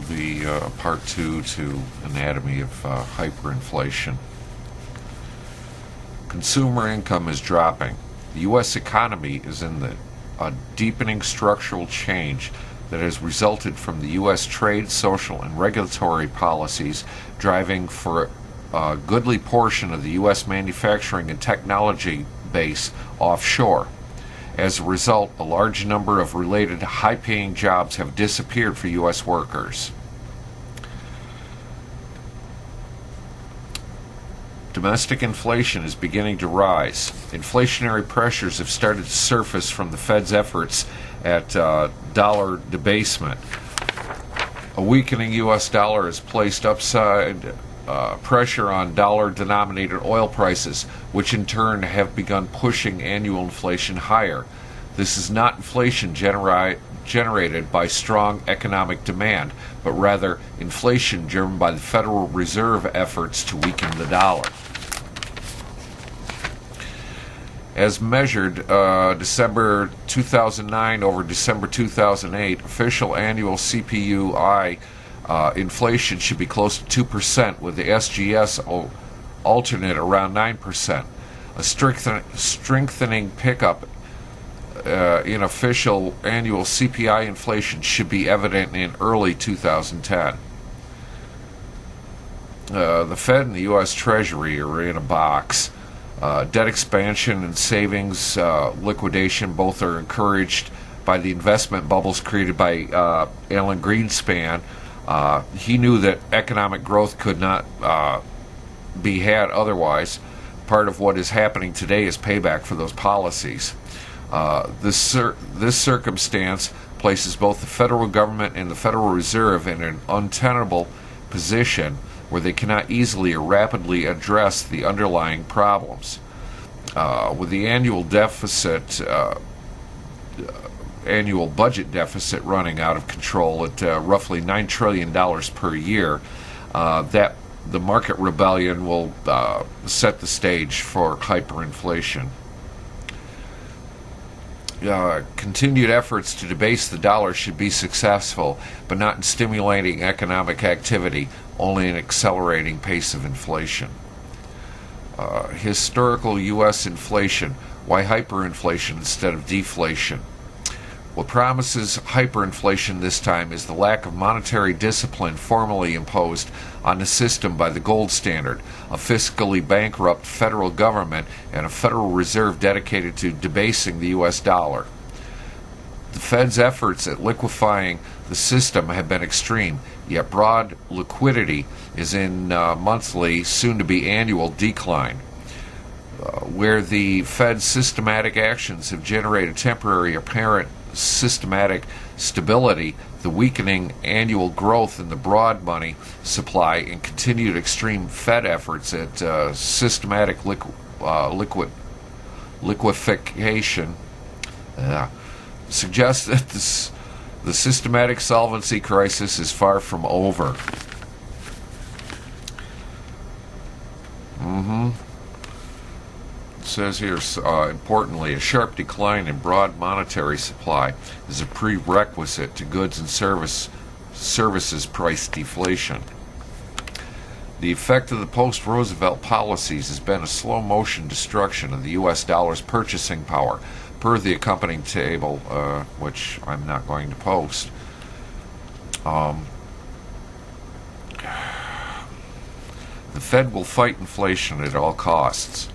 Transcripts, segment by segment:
be part 2 to Anatomy of Hyperinflation. Consumer income is dropping. The U.S. economy is in a deepening structural change that has resulted from the U.S. trade, social, and regulatory policies driving for a goodly portion of the U.S. manufacturing and technology base offshore. As a result, a large number of related high-paying jobs have disappeared for U.S. workers. Domestic inflation is beginning to rise. Inflationary pressures have started to surface from the Fed's efforts at dollar debasement. A weakening U.S. dollar has placed upside pressure on dollar-denominated oil prices, which in turn have begun pushing annual inflation higher. This is not inflation generated by strong economic demand, but rather inflation driven by the Federal Reserve efforts to weaken the dollar. As measured December 2009 over December 2008, official annual CPI inflation should be close to 2%, with the SGS alternate around 9%. A strengthening pickup in official annual CPI inflation should be evident in early 2010. The Fed and the U.S. Treasury are in a box. Debt expansion and savings liquidation both are encouraged by the investment bubbles created by Alan Greenspan. He knew that economic growth could not be had otherwise. Part of what is happening today is payback for those policies. This circumstance places both the federal government and the Federal Reserve in an untenable position where they cannot easily or rapidly address the underlying problems. With the annual budget deficit running out of control at roughly $9 trillion per year, that the market rebellion will set the stage for hyperinflation. Continued efforts to debase the dollar should be successful, but not in stimulating economic activity, only in accelerating pace of inflation. Historical U.S. inflation. Why hyperinflation instead of deflation? What promises hyperinflation this time is the lack of monetary discipline formally imposed on the system by the gold standard, a fiscally bankrupt federal government, and a Federal Reserve dedicated to debasing the U.S. dollar. The Fed's efforts at liquefying the system have been extreme, yet broad liquidity is in monthly, soon-to-be annual decline. Where the Fed's systematic actions have generated temporary apparent systematic stability, the weakening annual growth in the broad money supply and continued extreme Fed efforts at systematic liquefaction suggests that the systematic solvency crisis is far from over. It says here, importantly, a sharp decline in broad monetary supply is a prerequisite to goods and services price deflation. The effect of the post-Roosevelt policies has been a slow-motion destruction of the U.S. dollar's purchasing power, per the accompanying table, which I'm not going to post. The Fed will fight inflation at all costs.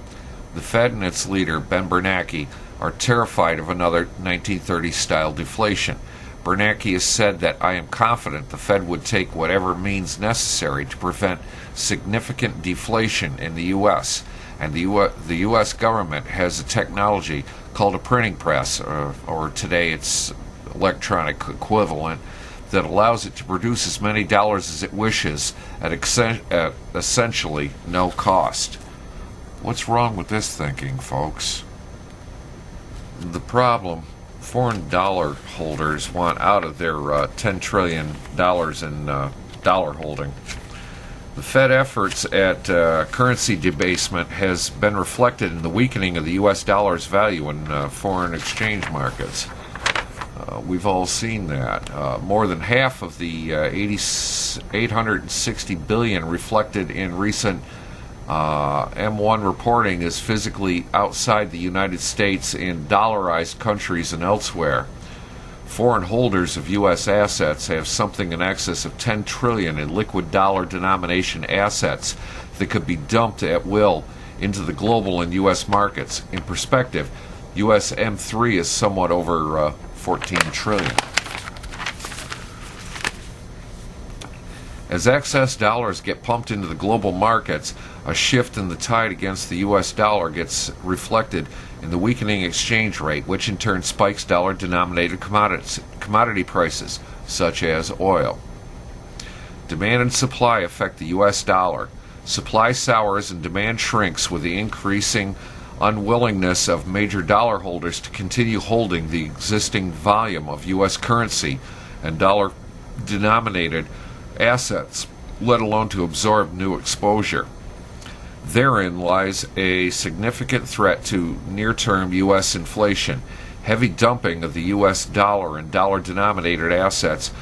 The Fed and its leader, Ben Bernanke, are terrified of another 1930s-style deflation. Bernanke has said that I am confident the Fed would take whatever means necessary to prevent significant deflation in the U.S., and the U.S. government has a technology called a printing press, or today its electronic equivalent, that allows it to produce as many dollars as it wishes at essentially no cost. What's wrong with this thinking, folks? The problem, foreign dollar holders want out of their $10 trillion in dollar holding. The Fed efforts at currency debasement has been reflected in the weakening of the U.S. dollar's value in foreign exchange markets. We've all seen that. More than half of the 860 billion reflected in recent M1 reporting is physically outside the United States in dollarized countries and elsewhere. Foreign holders of U.S. assets have something in excess of 10 trillion in liquid dollar denomination assets that could be dumped at will into the global and U.S. markets. In perspective, U.S. M3 is somewhat over 14 trillion. As excess dollars get pumped into the global markets, a shift in the tide against the U.S. dollar gets reflected in the weakening exchange rate, which in turn spikes dollar-denominated commodity prices, such as oil. Demand and supply affect the U.S. dollar. Supply sours and demand shrinks with the increasing unwillingness of major dollar holders to continue holding the existing volume of U.S. currency and dollar-denominated assets, let alone to absorb new exposure. Therein lies a significant threat to near-term U.S. inflation. Heavy dumping of the U.S. dollar and dollar-denominated assets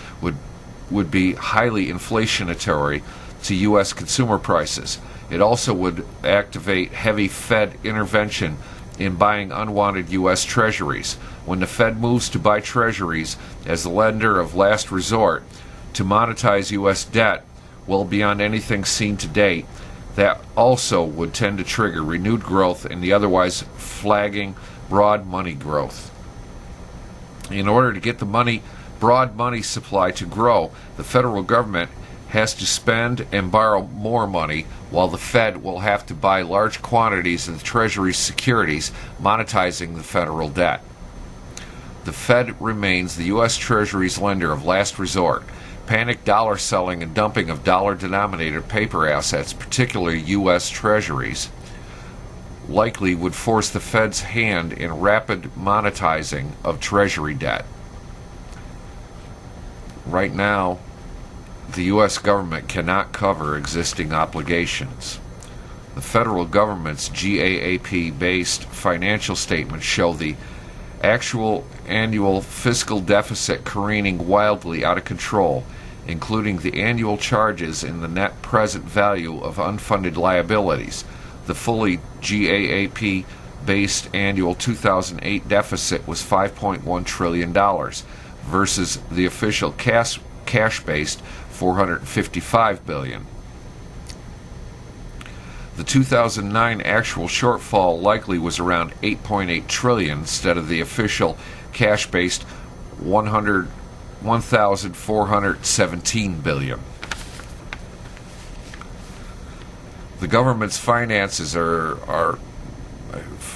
would be highly inflationary to U.S. consumer prices. It also would activate heavy Fed intervention in buying unwanted U.S. treasuries. When the Fed moves to buy treasuries as the lender of last resort to monetize U.S. debt well beyond anything seen to date, that also would tend to trigger renewed growth in the otherwise flagging broad money growth. In order to get the broad money supply to grow, the federal government has to spend and borrow more money, while the Fed will have to buy large quantities of the Treasury's securities, monetizing the federal debt. The Fed remains the U.S. Treasury's lender of last resort. Panic dollar selling and dumping of dollar-denominated paper assets, particularly U.S. Treasuries, likely would force the Fed's hand in rapid monetizing of Treasury debt. Right now, the U.S. government cannot cover existing obligations. The federal government's GAAP-based financial statements show the actual annual fiscal deficit careening wildly out of control, including the annual charges in the net present value of unfunded liabilities. The fully GAAP-based annual 2008 deficit was $5.1 trillion versus the official cash-based $455 billion. The 2009 actual shortfall likely was around $8.8 trillion instead of the official cash-based $1,417 billion. The government's finances are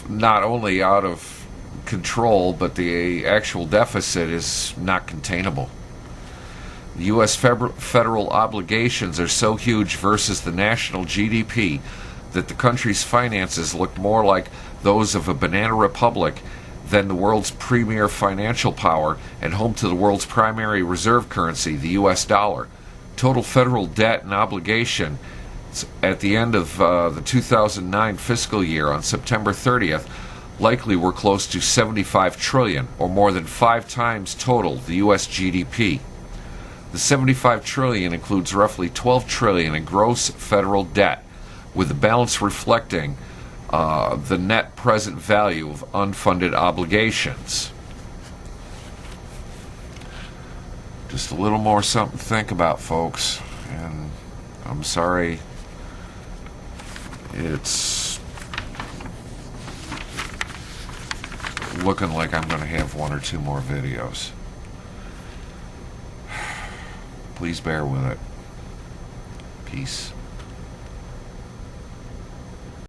not only out of control, but the actual deficit is not containable. The U.S. federal obligations are so huge versus the national GDP that the country's finances look more like those of a banana republic than the world's premier financial power and home to the world's primary reserve currency, the U.S. dollar. Total federal debt and obligation at the end of the 2009 fiscal year on September 30th likely were close to $75 trillion, or more than 5 times total the U.S. GDP. The $75 trillion includes roughly $12 trillion in gross federal debt, with the balance reflecting the net present value of unfunded obligations. Just a little more something to think about, folks. And I'm sorry it's looking like I'm going to have 1 or 2 more videos. Please bear with it. Peace.